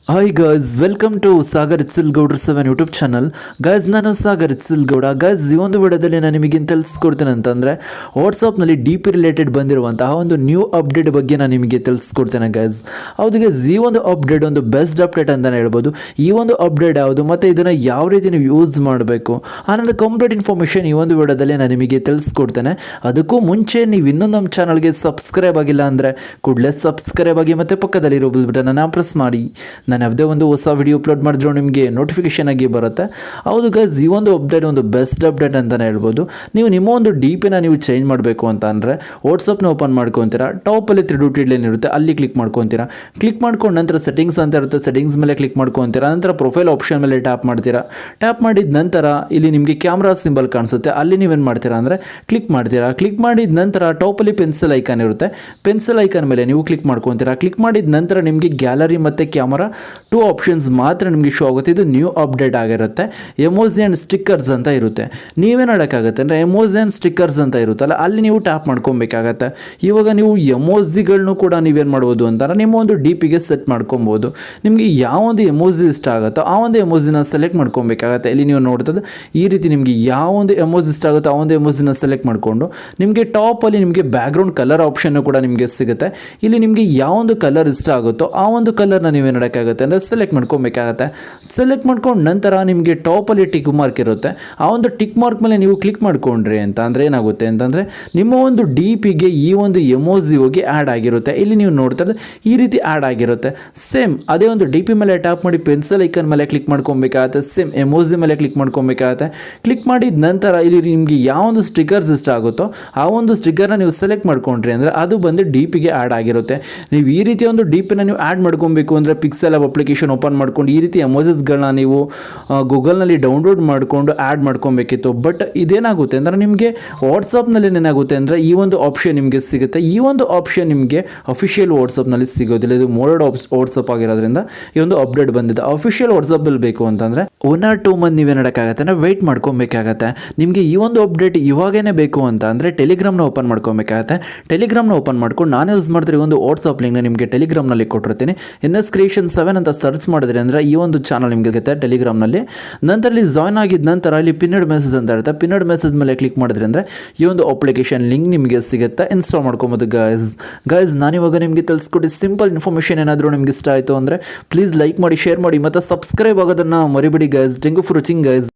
Hi guys, welcome to Sagar ಇಟ್ಸಿಲ್ ಗೌಡ್ರು 7 YouTube channel. Guys, ನಾನು ಸಾಗರ್ ಇಟ್ಸಿಲ್ ಗೌಡ. ಗೈಸ್, ಈ ಒಂದು ವಿಡಿಯೋದಲ್ಲಿ ನಾನು ನಿಮಗೆ ತಿಳಿಸ್ಕೊಡ್ತೇನೆ ಅಂತಂದರೆ ವಾಟ್ಸಪ್ನಲ್ಲಿ ಡಿ ಪಿ ರಿಲೇಟೆಡ್ ಬಂದಿರುವಂತಹ ಒಂದು ನ್ಯೂ ಅಪ್ಡೇಟ್ ಬಗ್ಗೆ ನಾನು ನಿಮಗೆ ತಿಳಿಸ್ಕೊಡ್ತೇನೆ ಗೈಸ್. ಹೌದು ಗೈಸ್, ಈ ಒಂದು ಅಪ್ಡೇಟ್ ಒಂದು ಬೆಸ್ಟ್ ಅಪ್ಡೇಟ್ ಅಂತಲೇ ಹೇಳ್ಬೋದು. ಈ ಒಂದು ಅಪ್ಡೇಟ್ ಯಾವುದು ಮತ್ತು ಇದನ್ನು ಯಾವ ರೀತಿ ನೀವು ಯೂಸ್ ಮಾಡಬೇಕು ಅನ್ನೋದು ಕಂಪ್ಲೀಟ್ ಇನ್ಫಾರ್ಮೇಷನ್ ಈ ಒಂದು ವಿಡಿಯೋದಲ್ಲಿ ನಾನು ನಿಮಗೆ ತಿಳಿಸ್ಕೊಡ್ತೇನೆ. ಅದಕ್ಕೂ ಮುಂಚೆ ನೀವು ಇನ್ನೂ ನಮ್ಮ ಚಾನಲ್ಗೆ ಸಬ್ಸ್ಕ್ರೈಬ್ ಆಗಿಲ್ಲ ಅಂದರೆ ಕೂಡಲೇ ಸಬ್ಸ್ಕ್ರೈಬ್ ಆಗಿ ಮತ್ತು ಪಕ್ಕದಲ್ಲಿರೋ ಬೆಲ್ ಬಟನ್ನ ಪ್ರೆಸ್ ಮಾಡಿ. ನಾನು ಯಾವುದೇ ಒಂದು ಹೊಸ ವಿಡಿಯೋ ಅಪ್ಲೋಡ್ ಮಾಡಿದ್ರು ನಿಮಗೆ ನೋಟಿಫಿಕೇಶನ್ ಆಗಿ ಬರುತ್ತೆ. ಹೌದು ಗೈಸ್, ಈ ಒಂದು ಅಪ್ಡೇಟ್ ಒಂದು ಬೆಸ್ಟ್ ಅಪ್ಡೇಟ್ ಅಂತಲೇ ಹೇಳ್ಬೋದು. ನೀವು ನಿಮ್ಮ ಒಂದು ಡಿ ಪಿನ ನೀವು ಚೇಂಜ್ ಮಾಡಬೇಕು ಅಂತ ಅಂದರೆ ವಾಟ್ಸಪ್ನ ಓಪನ್ ಮಾಡ್ಕೊತೀರಾ. ಟಾಪಲ್ಲಿ 3 ಡಾಟ್ ಲೈನ್ ಇರುತ್ತೆ, ಅಲ್ಲಿ ಕ್ಲಿಕ್ ಮಾಡ್ಕೊತೀರಾ. ಕ್ಲಿಕ್ ಮಾಡ್ಕೊಂಡು ನಂತರ ಸೆಟ್ಟಿಂಗ್ಸ್ ಅಂತ ಇರುತ್ತೆ, ಸೆಟ್ಟಿಂಗ್ಸ್ ಮೇಲೆ ಕ್ಲಿಕ್ ಮಾಡ್ಕೊತೀರಾ. ನಂತರ ಪ್ರೊಫೈಲ್ ಆಪ್ಷನ್ ಮೇಲೆ ಟ್ಯಾಪ್ ಮಾಡ್ತೀರಾ. ಟ್ಯಾಪ್ ಮಾಡಿದ ನಂತರ ಇಲ್ಲಿ ನಿಮಗೆ ಕ್ಯಾಮ್ರಾ ಸಿಂಬಲ್ ಕಾಣಿಸುತ್ತೆ, ಅಲ್ಲಿ ನೀವೇನು ಮಾಡ್ತೀರಾ ಅಂದರೆ ಕ್ಲಿಕ್ ಮಾಡ್ತೀರಾ. ಕ್ಲಿಕ್ ಮಾಡಿದ ನಂತರ ಟಾಪಲ್ಲಿ ಪೆನ್ಸಿಲ್ ಐಕಾನ್ ಇರುತ್ತೆ, ಪೆನ್ಸಿಲ್ ಐಕಾನ್ ಮೇಲೆ ನೀವು ಕ್ಲಿಕ್ ಮಾಡ್ಕೊತೀರಾ. ಕ್ಲಿಕ್ ಮಾಡಿದ ನಂತರ ನಿಮಗೆ ಗ್ಯಾಲರಿ ಮತ್ತು ಕ್ಯಾಮರಾ 2 ಆಪ್ಷನ್ಸ್ ಮಾತ್ರ ನಿಮಗೆ ಶೋ ಆಗುತ್ತೆ. ಇದು ನ್ಯೂ ಅಪ್ಡೇಟ್ ಆಗಿರುತ್ತೆ. ಎಮೋಜಿ ಆ್ಯಂಡ್ ಸ್ಟಿಕ್ಕರ್ಸ್ ಅಂತ ಇರುತ್ತೆ. ನೀವೇನು ಮಾಡೋಕ್ಕಾಗತ್ತೆ ಅಂದರೆ ಎಮೋಜಿ ಆ್ಯಂಡ್ ಸ್ಟಿಕ್ಕರ್ಸ್ ಅಂತ ಇರುತ್ತಲ್ಲ, ಅಲ್ಲಿ ನೀವು ಟ್ಯಾಪ್ ಮಾಡ್ಕೊಬೇಕಾಗತ್ತೆ. ಇವಾಗ ನೀವು ಎಮೋಜಿಗಳನ್ನು ಕೂಡ ನೀವೇನು ಮಾಡ್ಬೋದು ಅಂತಾರೆ ನಿಮ್ಮ ಒಂದು ಡಿ ಪಿಗೆ ಸೆಟ್ ಮಾಡ್ಕೊಬೋದು. ನಿಮಗೆ ಯಾವ ಒಂದು ಎಮೋಜಿ ಇಷ್ಟ ಆಗುತ್ತೋ ಆ ಒಂದು ಎಮೋಜಿನ ಸೆಲೆಕ್ಟ್ ಮಾಡ್ಕೊಬೇಕಾಗತ್ತೆ. ಇಲ್ಲಿ ನೀವು ನೋಡ್ತದೆ ಈ ರೀತಿ ನಿಮಗೆ ಯಾವ ಒಂದು ಎಮೋಜಿ ಇಷ್ಟ ಆಗುತ್ತೋ ಆ ಒಂದು ಎಮೋಜಿನ ಸೆಲೆಕ್ಟ್ ಮಾಡಿಕೊಂಡು ನಿಮಗೆ ಟಾಪಲ್ಲಿ ನಿಮಗೆ ಬ್ಯಾಕ್ಗ್ರೌಂಡ್ ಕಲರ್ ಆಪ್ಷನ್ನು ಕೂಡ ನಿಮಗೆ ಸಿಗುತ್ತೆ. ಇಲ್ಲಿ ನಿಮಗೆ ಯಾವ ಒಂದು ಕಲರ್ ಇಷ್ಟ ಆಗುತ್ತೋ ಆ ಒಂದು ಕಲರ್ನ ನೀವೇನು ಮಾಡೋಕ್ಕಾಗುತ್ತೆ ಅಂದರೆ ಸೆಲೆಕ್ಟ್ ಮಾಡ್ಕೊಬೇಕಾಗತ್ತೆ. ಸೆಲೆಕ್ಟ್ ಮಾಡ್ಕೊಂಡು ನಂತರ ನಿಮಗೆ ಟಾಪಲ್ಲಿ ಟಿಕ್ ಮಾರ್ಕ್ ಇರುತ್ತೆ. ಆ ಒಂದು ಟಿಕ್ ಮಾರ್ಕ್ ಮೇಲೆ ನೀವು ಕ್ಲಿಕ್ ಮಾಡ್ಕೊಂಡ್ರಿ ಅಂತ ಅಂದರೆ ಏನಾಗುತ್ತೆ ಅಂತಂದರೆ ನಿಮ್ಮ ಒಂದು ಡಿ ಪಿಗೆ ಈ ಒಂದು ಎಮೋಜಿ ಹೋಗಿ ಆ್ಯಡ್ ಆಗಿರುತ್ತೆ. ಇಲ್ಲಿ ನೀವು ನೋಡ್ತಾ ಇದ್ರೆ ಈ ರೀತಿ ಆ್ಯಡ್ ಆಗಿರುತ್ತೆ. ಸೇಮ್ ಅದೇ ಒಂದು ಡಿ ಪಿ ಮೇಲೆ ಟ್ಯಾಪ್ ಮಾಡಿ ಪೆನ್ಸಿಲ್ ಐಕನ್ ಮೇಲೆ ಕ್ಲಿಕ್ ಮಾಡ್ಕೊಬೇಕಾಗತ್ತೆ. ಸೇಮ್ ಎಮೋಜಿ ಮೇಲೆ ಕ್ಲಿಕ್ ಮಾಡ್ಕೊಬೇಕಾಗತ್ತೆ. ಕ್ಲಿಕ್ ಮಾಡಿದ ನಂತರ ಇಲ್ಲಿ ನಿಮಗೆ ಯಾವ ಒಂದು ಸ್ಟಿಕ್ಕರ್ಸ್ ಇಷ್ಟ ಆಗುತ್ತೋ ಆ ಒಂದು ಸ್ಟಿಕ್ಕರ್ನ ನೀವು ಸೆಲೆಕ್ಟ್ ಮಾಡ್ಕೊಂಡ್ರಿ ಅಂದರೆ ಅದು ಬಂದು ಡಿ ಪಿಗೆ ಆ್ಯಡ್ ಆಗಿರುತ್ತೆ. ನೀವು ಈ ರೀತಿ ಒಂದು ಡಿ ಪಿನ ನೀವು ಆ್ಯಡ್ ಮಾಡ್ಕೊಬೇಕು ಅಂದರೆ ಪಿಕ್ಸೆಲ್ ಅಪ್ಲಿಕೇಶನ್ ಓಪನ್ ಮಾಡ್ಕೊಂಡು ಈ ರೀತಿ ಎಮೋಜಿಸ್ಗಳನ್ನ ನೀವು ಗೂಗಲ್ನಲ್ಲಿ ಡೌನ್ಲೋಡ್ ಮಾಡಿಕೊಂಡು ಆ್ಯಡ್ ಮಾಡ್ಕೊಬೇಕಿತ್ತು. ಬಟ್ ಇದೇನಾಗುತ್ತೆ ಅಂದರೆ ನಿಮಗೆ ವಾಟ್ಸಪ್ನಲ್ಲಿ ಏನಾಗುತ್ತೆ ಅಂದರೆ ಈ ಒಂದು ಆಪ್ಷನ್ ನಿಮಗೆ ಸಿಗುತ್ತೆ. ಈ ಒಂದು ಆಪ್ಷನ್ ನಿಮಗೆ ಅಫಿಷಿಯಲ್ ವಾಟ್ಸಪ್ನಲ್ಲಿ ಸಿಗೋದಿಲ್ಲ. ಇದು ಮೋಡೆಡ್ ವಾಟ್ಸಪ್ ಆಗಿರೋದ್ರಿಂದ ಈ ಒಂದು ಅಪ್ಡೇಟ್ ಬಂದಿದೆ. ಅಫಿಷಿಯಲ್ ವಾಟ್ಸಪ್ಪಲ್ಲಿ ಬೇಕು ಅಂತಂದರೆ 1 or 2 ಮಂತ್ ನೀವೇನು ಮಾಡೋಕ್ಕಾಗತ್ತೆ ಅಂದರೆ ವೆಯ್ಟ್ ಮಾಡ್ಕೊಬೇಕಾಗತ್ತೆ. ನಿಮಗೆ ಈ ಒಂದು ಅಪ್ಡೇಟ್ ಇವಾಗೇ ಬೇಕು ಅಂತ ಅಂದರೆ ಟೆಲಿಗ್ರಾಮ್ನ ಓಪನ್ ಮಾಡ್ಕೊಬೇಕಾಗತ್ತೆ. ಟೆಲಿಗ್ರಾಮ್ನ ಓಪನ್ ಮಾಡ್ಕೊಂಡು ನಾನು ಯೂಸ್ ಮಾಡಿದ್ರೆ ಈ ಒಂದು ವಾಟ್ಸಪ್ ಲಿಂಕ್ನ ನಿಮಗೆ ಟೆಲಿಗ್ರಾಮ್ನಲ್ಲಿ ಕೊಟ್ಟಿರ್ತೀನಿ. NS Creation 7 ಅಂತ ಸರ್ಚ್ ಮಾಡಿದ್ರೆ ಅಂದರೆ ಈ ಒಂದು ಚಾನಲ್ ನಿಮಗೆ ಸಿಗುತ್ತೆ ಟೆಲಿಗ್ರಾಮ್ನಲ್ಲಿ. ನಂತರ ಇಲ್ಲಿ ಜಾಯ್ನ್ ಆಗಿದ ನಂತರ ಇಲ್ಲಿ ಪಿನ್ನಡ್ ಮೆಸೇಜ್ ಅಂತ ಇರುತ್ತೆ. ಪಿನ್ನಡ್ ಮೆಸೇಜ್ ಮೇಲೆ ಕ್ಲಿಕ್ ಮಾಡಿದ್ರೆ ಅಂದರೆ ಈ ಒಂದು ಅಪ್ಲಿಕೇಶನ್ ಲಿಂಕ್ ನಿಮಗೆ ಸಿಗುತ್ತೆ, ಇನ್ಸ್ಟಾಲ್ ಮಾಡ್ಕೊಬೋದು ಗೈಸ್. ನಾನಿವಾಗ ನಿಮಗೆ ತಿಳಿಸ್ಕೊಟ್ಟು ಸಿಂಪಲ್ ಇನ್ಫಾರ್ಮೇಷನ್ ಏನಾದರೂ ನಿಮ್ಗೆ ಇಷ್ಟ ಆಯಿತು ಅಂದರೆ ಪ್ಲೀಸ್ ಲೈಕ್ ಮಾಡಿ, ಶೇರ್ ಮಾಡಿ ಮತ್ತು ಸಬ್ಸ್ಕ್ರೈಬ್ ಆಗೋದನ್ನು ಮರಿಬೇಡಿ guys. Thank you for watching guys.